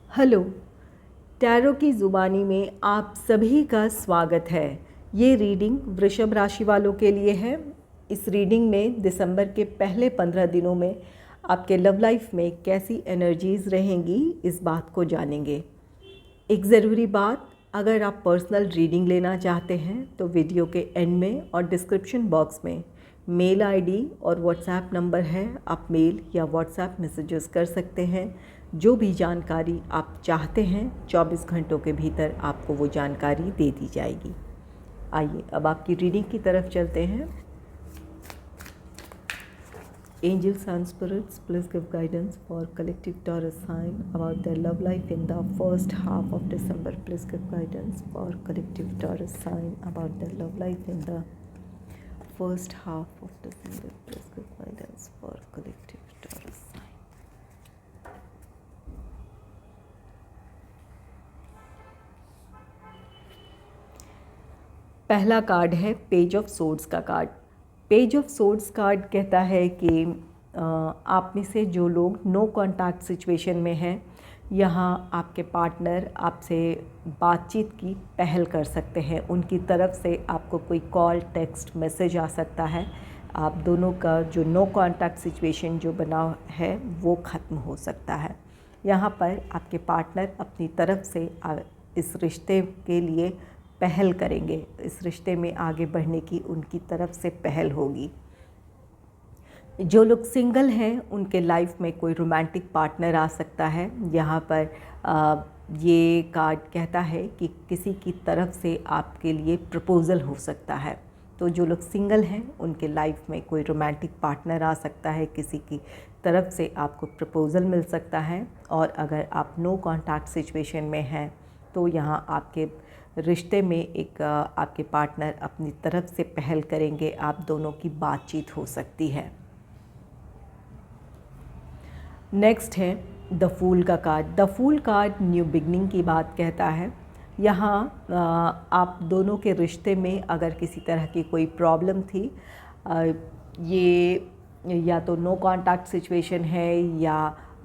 Hello. Tarot की ज़ुबानी में आप सभी का स्वागत है। ये रीडिंग वृषभ राशि वालों के लिए है। इस रीडिंग में दिसंबर के पहले 15 दिनों में आपके लव लाइफ में कैसी एनर्जीज़ रहेंगी, इस बात को जानेंगे। एक ज़रूरी बात, अगर आप पर्सनल रीडिंग लेना चाहते हैं तो वीडियो के एंड में और डिस्क्रिप्शन बॉक्स में मेल आईडी और व्हाट्सएप नंबर है। आप मेल या व्हाट्सएप मैसेजेस कर सकते हैं। जो भी जानकारी आप चाहते हैं 24 घंटों के भीतर आपको वो जानकारी दे दी जाएगी। आइए अब आपकी रीडिंग की तरफ चलते हैं। Angels and spirits, please give guidance for collective Taurus sign about their love life in the first half of December. Please give guidance for collective Taurus sign about their love life in the first half of December. Please give guidance for collective Taurus sign. पहला card है page of swords का card. Page of swords card कहता है कि आप में से जो लोग नो कॉन्टैक्ट सिचुएशन में हैं, यहाँ आपके पार्टनर आपसे बातचीत की पहल कर सकते हैं। उनकी तरफ से आपको कोई कॉल, टेक्स्ट, मैसेज आ सकता है। आप दोनों का जो नो कॉन्टैक्ट सिचुएशन जो बना है वो ख़त्म हो सकता है। यहाँ पर आपके पार्टनर अपनी तरफ से इस रिश्ते के लिए पहल करेंगे। इस रिश्ते में आगे बढ़ने की उनकी तरफ से पहल होगी। जो लोग सिंगल हैं उनके लाइफ में कोई रोमांटिक पार्टनर आ सकता है। यहाँ पर ये कार्ड कहता है कि किसी की तरफ से आपके लिए प्रपोज़ल हो सकता है। तो जो लोग सिंगल हैं उनके लाइफ में कोई रोमांटिक पार्टनर आ सकता है, किसी की तरफ से आपको प्रपोज़ल मिल सकता है। और अगर आप नो कॉन्टैक्ट सिचुएशन में हैं तो यहाँ आपके रिश्ते में एक आपके पार्टनर अपनी तरफ से पहल करेंगे। आप दोनों की बातचीत हो सकती है। नेक्स्ट है द फूल का card. The fool card new beginning की बात कहता है। यहाँ आप दोनों के रिश्ते में अगर किसी तरह की कोई प्रॉब्लम थी, ये या तो नो कॉन्टैक्ट सिचुएशन है या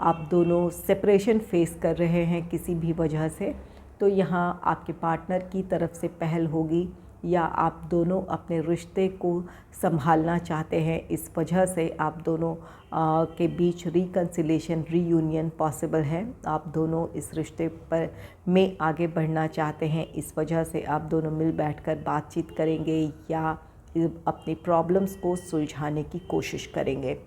आप दोनों सेपरेशन फेस कर रहे हैं किसी भी वजह से, तो यहाँ आपके पार्टनर की तरफ से पहल होगी या आप दोनों अपने रिश्ते को संभालना चाहते हैं। इस वजह से आप दोनों के बीच रिकन्सिलेशन, रीयूनियन पॉसिबल है। आप दोनों इस रिश्ते पर में आगे बढ़ना चाहते हैं। इस वजह से आप दोनों मिल बैठकर बातचीत करेंगे या अपनी प्रॉब्लम्स को सुलझाने की कोशिश करेंगे।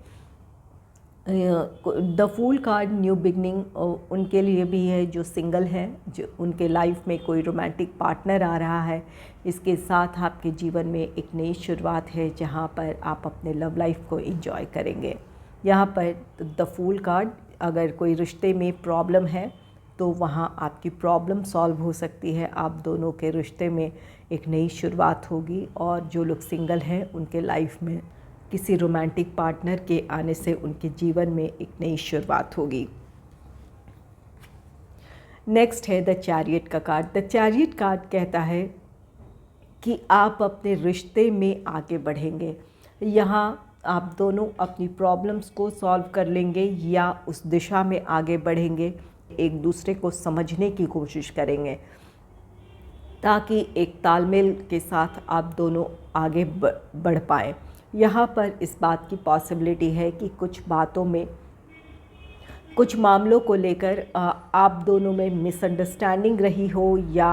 The fool card new beginning उनके लिए भी है जो सिंगल हैं, जो उनके लाइफ में कोई रोमांटिक पार्टनर आ रहा है। इसके साथ आपके जीवन में एक नई शुरुआत है जहां पर आप अपने लव लाइफ को एंजॉय करेंगे। यहाँ पर द फूल कार्ड, अगर कोई रिश्ते में प्रॉब्लम है तो वहाँ आपकी प्रॉब्लम सॉल्व हो सकती है। आप दोनों के रिश्ते में एक नई शुरुआत होगी और जो लोग सिंगल हैं उनके लाइफ में किसी रोमांटिक पार्टनर के आने से उनके जीवन में एक नई शुरुआत होगी। नेक्स्ट है द चैरियट का कार्ड। द चैरियट कार्ड कहता है कि आप अपने रिश्ते में आगे बढ़ेंगे। यहाँ आप दोनों अपनी प्रॉब्लम्स को सॉल्व कर लेंगे या उस दिशा में आगे बढ़ेंगे, एक दूसरे को समझने की कोशिश करेंगे ताकि एक तालमेल के साथ आप दोनों आगे बढ़ पाएँ। यहाँ पर इस बात की पॉसिबिलिटी है कि कुछ बातों में, कुछ मामलों को लेकर आप दोनों में मिसअंडरस्टैंडिंग रही हो या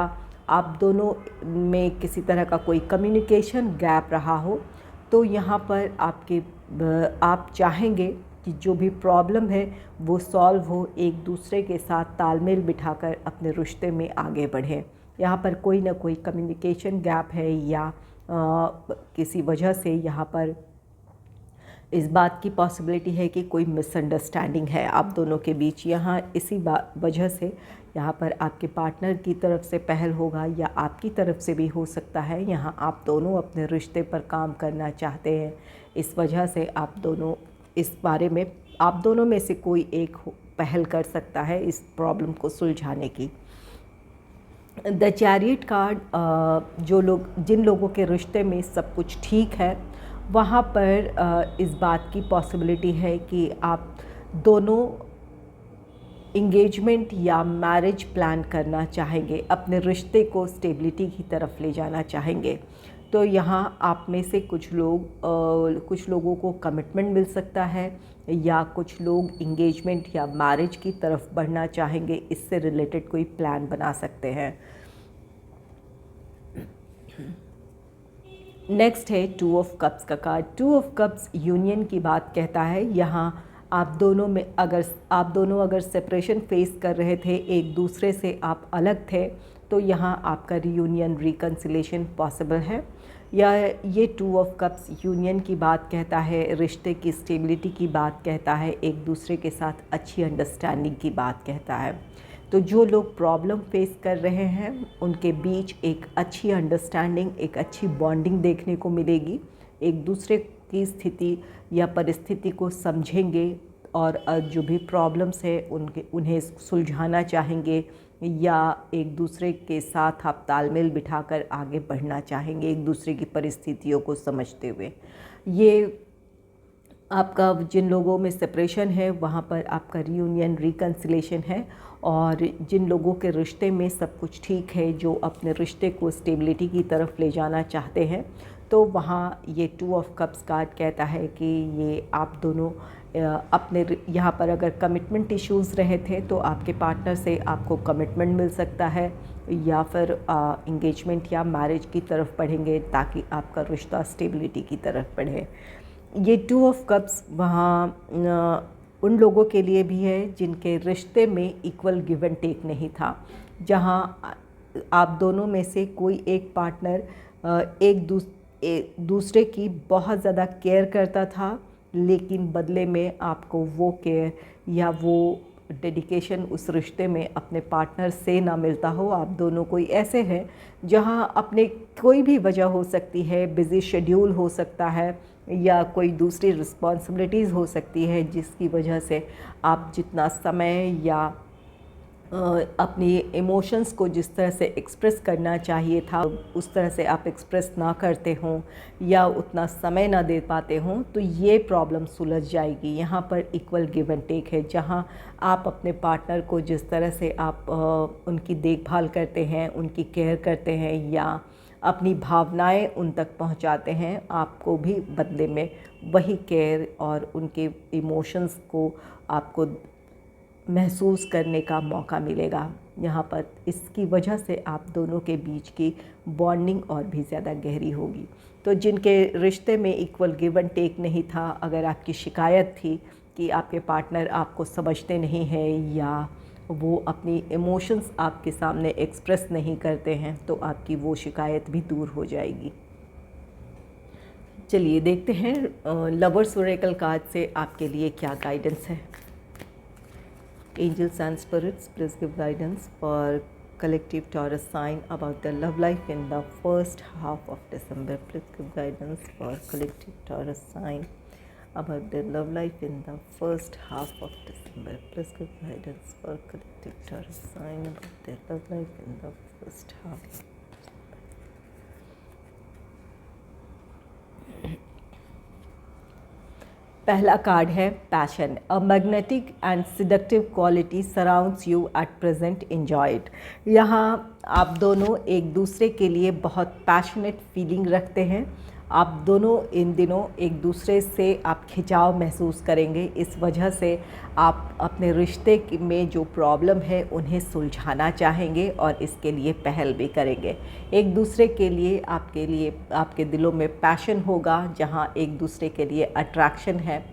आप दोनों में किसी तरह का कोई कम्युनिकेशन गैप रहा हो। तो यहाँ पर आप चाहेंगे कि जो भी प्रॉब्लम है वो सॉल्व हो, एक दूसरे के साथ तालमेल बिठाकर अपने रिश्ते में आगे बढ़ें। यहाँ पर कोई ना कोई कम्युनिकेशन गैप है या किसी वजह से यहाँ पर इस बात की पॉसिबिलिटी है कि कोई मिसअंडरस्टैंडिंग है आप दोनों के बीच। यहाँ इसी वजह से यहाँ पर आपके पार्टनर की तरफ से पहल होगा या आपकी तरफ से भी हो सकता है। यहाँ आप दोनों अपने रिश्ते पर काम करना चाहते हैं। इस वजह से आप दोनों इस बारे में, आप दोनों में से कोई एक पहल कर सकता है इस प्रॉब्लम को सुलझाने की। द चैरियट कार्ड, जिन लोगों के रिश्ते में सब कुछ ठीक है वहाँ पर इस बात की पॉसिबिलिटी है कि आप दोनों इंगेजमेंट या मैरिज प्लान करना चाहेंगे, अपने रिश्ते को स्टेबिलिटी की तरफ ले जाना चाहेंगे। तो यहाँ आप में से कुछ लोगों को कमिटमेंट मिल सकता है, या कुछ लोग इंगेजमेंट या मैरिज की तरफ बढ़ना चाहेंगे, इससे रिलेटेड कोई प्लान बना सकते हैं। नेक्स्ट है 2 ऑफ कप्स का कार्ड। 2 ऑफ कप्स यूनियन की बात कहता है। यहाँ आप दोनों अगर सेपरेशन फेस कर रहे थे, एक दूसरे से आप अलग थे, तो यहाँ आपका रीयूनियन, रिकन्सिलेशन पॉसिबल है। या ये 2 ऑफ कप्स यूनियन की बात कहता है, रिश्ते की स्टेबिलिटी की बात कहता है, एक दूसरे के साथ अच्छी अंडरस्टैंडिंग की बात कहता है। तो जो लोग प्रॉब्लम फेस कर रहे हैं उनके बीच एक अच्छी अंडरस्टैंडिंग, एक अच्छी बॉन्डिंग देखने को मिलेगी। एक दूसरे की स्थिति या परिस्थिति को समझेंगे और जो भी प्रॉब्लम्स है उन्हें सुलझाना चाहेंगे, या एक दूसरे के साथ आप तालमेल बिठाकर आगे बढ़ना चाहेंगे, एक दूसरे की परिस्थितियों को समझते हुए। ये आपका जिन लोगों में सेपरेशन है वहाँ पर आपका रीयूनियन, रिकन्सिलेशन है। और जिन लोगों के रिश्ते में सब कुछ ठीक है, जो अपने रिश्ते को स्टेबिलिटी की तरफ ले जाना चाहते हैं, तो वहाँ ये 2 ऑफ कप्स कार्ड कहता है कि ये आप दोनों अपने यहाँ पर अगर कमिटमेंट इश्यूज़ रहे थे तो आपके पार्टनर से आपको कमिटमेंट मिल सकता है, या फिर इंगेजमेंट या मैरिज की तरफ बढ़ेंगे ताकि आपका रिश्ता स्टेबिलिटी की तरफ बढ़े। ये 2 ऑफ कप्स वहाँ उन लोगों के लिए भी है जिनके रिश्ते में इक्वल गिव एंड टेक नहीं था, जहाँ आप दोनों में से कोई एक पार्टनर एक दूसरे की बहुत ज़्यादा केयर करता था, लेकिन बदले में आपको वो केयर या वो डेडिकेशन उस रिश्ते में अपने पार्टनर से ना मिलता हो। आप दोनों कोई ऐसे हैं जहाँ अपने कोई भी वजह हो सकती है, बिज़ी शेड्यूल हो सकता है, या कोई दूसरी रिस्पॉन्सिबिलिटीज़ हो सकती है, जिसकी वजह से आप जितना समय या अपनी इमोशंस को जिस तरह से एक्सप्रेस करना चाहिए था उस तरह से आप एक्सप्रेस ना करते हों, या उतना समय ना दे पाते हों, तो ये प्रॉब्लम सुलझ जाएगी। यहाँ पर इक्वल गिव एंड टेक है, जहाँ आप अपने पार्टनर को जिस तरह से आप उनकी देखभाल करते हैं, उनकी केयर करते हैं, या अपनी भावनाएं उन तक पहुंचाते हैं, आपको भी बदले में वही केयर और उनके इमोशंस को आपको महसूस करने का मौका मिलेगा। यहाँ पर इसकी वजह से आप दोनों के बीच की बॉन्डिंग और भी ज़्यादा गहरी होगी। तो जिनके रिश्ते में इक्वल गिव एंड टेक नहीं था, अगर आपकी शिकायत थी कि आपके पार्टनर आपको समझते नहीं हैं या वो अपनी इमोशंस आपके सामने एक्सप्रेस नहीं करते हैं, तो आपकी वो शिकायत भी दूर हो जाएगी। चलिए देखते हैं लवर्स ओरेकल कार्ड से आपके लिए क्या गाइडेंस है। Angels and spirits, please give guidance for collective Taurus sign about their love life in the first half of December. Please give guidance for collective Taurus sign about their love life in the first half of December. Please give guidance for collective Taurus sign about their love life in the first half. पहला card है passion. A magnetic and seductive quality surrounds you at present, enjoy it. यहाँ आप दोनों एक दूसरे के लिए बहुत पैशनेट फीलिंग रखते हैं। आप दोनों इन दिनों एक दूसरे से आप खिंचाव महसूस करेंगे। इस वजह से आप अपने रिश्ते में जो प्रॉब्लम है उन्हें सुलझाना चाहेंगे और इसके लिए पहल भी करेंगे। एक दूसरे के लिए आपके दिलों में पैशन होगा, जहां एक दूसरे के लिए अट्रैक्शन है।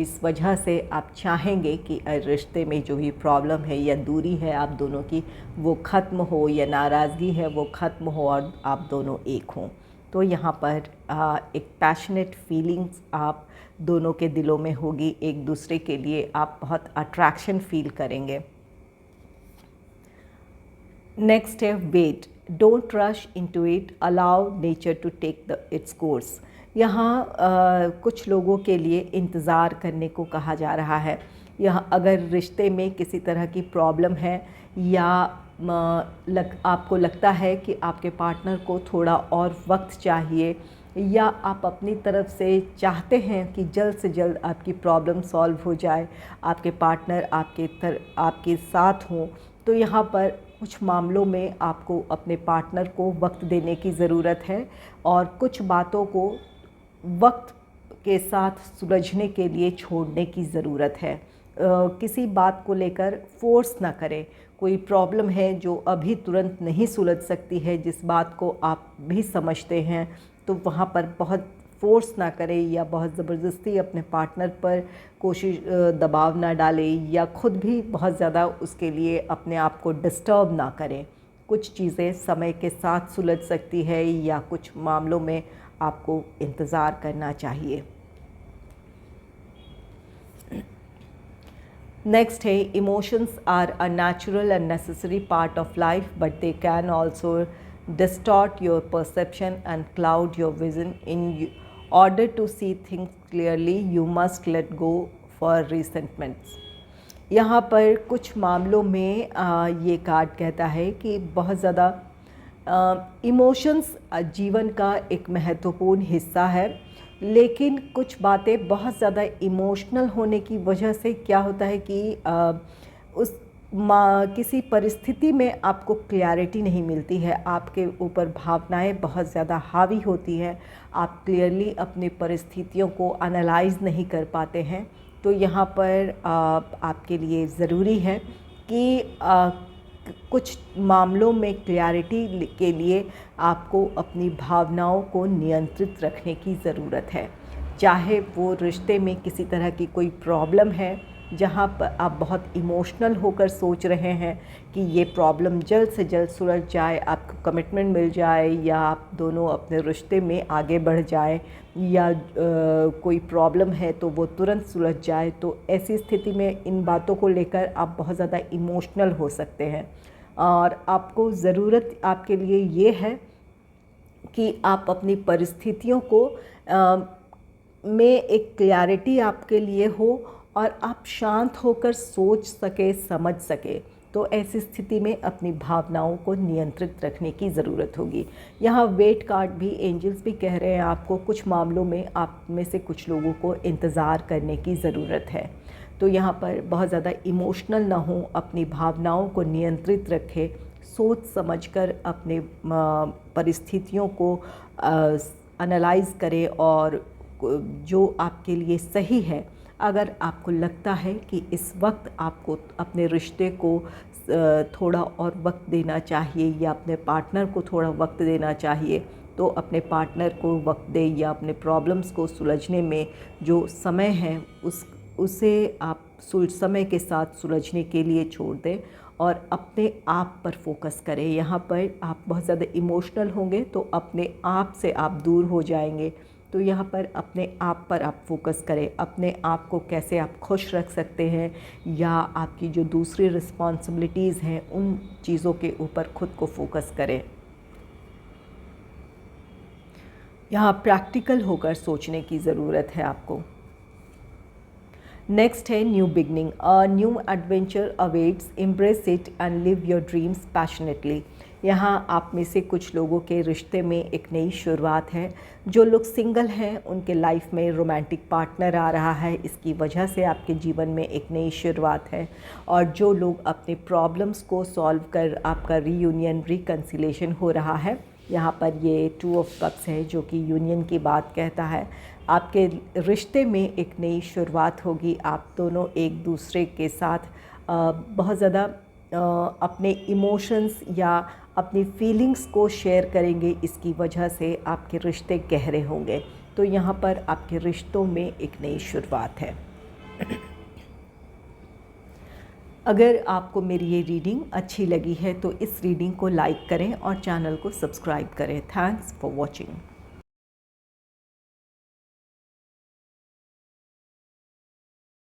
इस वजह से आप चाहेंगे कि रिश्ते में जो भी प्रॉब्लम है या दूरी है आप दोनों की, वो ख़त्म हो, या नाराज़गी है वो ख़त्म हो और आप दोनों एक हों। तो यहाँ पर एक पैशनेट फीलिंग्स आप दोनों के दिलों में होगी। एक दूसरे के लिए आप बहुत अट्रैक्शन फील करेंगे। नेक्स्ट है wait. Don't rush into it, allow nature to take its course. यहाँ कुछ लोगों के लिए इंतज़ार करने को कहा जा रहा है। यहाँ अगर रिश्ते में किसी तरह की प्रॉब्लम है या आपको लगता है कि आपके पार्टनर को थोड़ा और वक्त चाहिए या आप अपनी तरफ से चाहते हैं कि जल्द से जल्द आपकी प्रॉब्लम सॉल्व हो जाए, आपके पार्टनर आपके साथ हों, तो यहाँ पर कुछ मामलों में आपको अपने पार्टनर को वक्त देने की ज़रूरत है और कुछ बातों को वक्त के साथ सुलझने के लिए छोड़ने की ज़रूरत है। किसी बात को लेकर फोर्स ना करें। कोई प्रॉब्लम है जो अभी तुरंत नहीं सुलझ सकती है, जिस बात को आप भी समझते हैं, तो वहाँ पर बहुत फोर्स ना करें या बहुत ज़बरदस्ती अपने पार्टनर पर दबाव ना डालें या ख़ुद भी बहुत ज़्यादा उसके लिए अपने आप को डिस्टर्ब ना करें। कुछ चीज़ें समय के साथ सुलझ सकती है या कुछ मामलों में आपको इंतज़ार करना चाहिए। नेक्स्ट है, emotions are a natural and necessary part of life but they can also distort your perception and cloud your vision. In order to see things clearly, you must let go for resentments. यहाँ पर कुछ मामलों में ये card कहता है कि बहुत ज़्यादा इमोशंस जीवन का एक महत्वपूर्ण हिस्सा है, लेकिन कुछ बातें बहुत ज़्यादा इमोशनल होने की वजह से क्या होता है कि किसी परिस्थिति में आपको क्लैरिटी नहीं मिलती है, आपके ऊपर भावनाएं बहुत ज़्यादा हावी होती हैं, आप क्लियरली अपनी परिस्थितियों को एनालाइज नहीं कर पाते हैं। तो यहाँ पर आपके लिए ज़रूरी है कि कुछ मामलों में क्लैरिटी के लिए आपको अपनी भावनाओं को नियंत्रित रखने की ज़रूरत है। चाहे वो रिश्ते में किसी तरह की कोई प्रॉब्लम है जहाँ पर आप बहुत इमोशनल होकर सोच रहे हैं कि ये प्रॉब्लम जल्द से जल्द सुलझ जाए, आपको कमिटमेंट मिल जाए या आप दोनों अपने रिश्ते में आगे बढ़ जाए, या कोई प्रॉब्लम है तो वो तुरंत सुलझ जाए, तो ऐसी स्थिति में इन बातों को लेकर आप बहुत ज़्यादा इमोशनल हो सकते हैं। और आपको ज़रूरत आपके लिए ये है कि आप अपनी परिस्थितियों को में एक क्लैरिटी आपके लिए हो और आप शांत होकर सोच सके, समझ सके। तो ऐसी स्थिति में अपनी भावनाओं को नियंत्रित रखने की ज़रूरत होगी। यहाँ वेट कार्ड भी, एंजल्स भी कह रहे हैं आपको कुछ मामलों में आप में से कुछ लोगों को इंतज़ार करने की ज़रूरत है। तो यहाँ पर बहुत ज़्यादा इमोशनल ना हो, अपनी भावनाओं को नियंत्रित रखें, सोच समझकर अपने परिस्थितियों को एनालाइज़ करें और जो आपके लिए सही है। अगर आपको लगता है कि इस वक्त आपको अपने रिश्ते को थोड़ा और वक्त देना चाहिए या अपने पार्टनर को थोड़ा वक्त देना चाहिए, तो अपने पार्टनर को वक्त दें या अपने प्रॉब्लम्स को सुलझने में जो समय है उसे आप समय के साथ सुलझने के लिए छोड़ दें और अपने आप पर फोकस करें। यहाँ पर आप बहुत ज़्यादा इमोशनल होंगे तो अपने आप से आप दूर हो जाएंगे। तो यहाँ पर अपने आप पर आप फोकस करें, अपने आप को कैसे आप खुश रख सकते हैं या आपकी जो दूसरी रिस्पॉन्सिबिलिटीज़ हैं उन चीज़ों के ऊपर खुद को फोकस करें। यहाँ प्रैक्टिकल होकर सोचने की ज़रूरत है आपको। नेक्स्ट है new beginning, a new adventure awaits, embrace it and live your dreams passionately. यहाँ आप में से कुछ लोगों के रिश्ते में एक नई शुरुआत है। जो लोग सिंगल हैं उनके लाइफ में रोमांटिक पार्टनर आ रहा है, इसकी वजह से आपके जीवन में एक नई शुरुआत है। और जो लोग अपने प्रॉब्लम्स को सॉल्व कर आपका रीयूनियन, रिकन्सिलेशन हो रहा है, यहाँ पर ये 2 ऑफ कप्स है जो कि यूनियन की बात कहता है। आपके रिश्ते में एक नई शुरुआत होगी, आप दोनों एक दूसरे के साथ बहुत ज़्यादा अपने इमोशंस या अपनी फीलिंग्स को शेयर करेंगे, इसकी वजह से आपके रिश्ते गहरे होंगे। तो यहाँ पर आपके रिश्तों में एक नई शुरुआत है। अगर आपको मेरी ये रीडिंग अच्छी लगी है तो इस रीडिंग को लाइक करें और चैनल को सब्सक्राइब करें। Thanks for watching.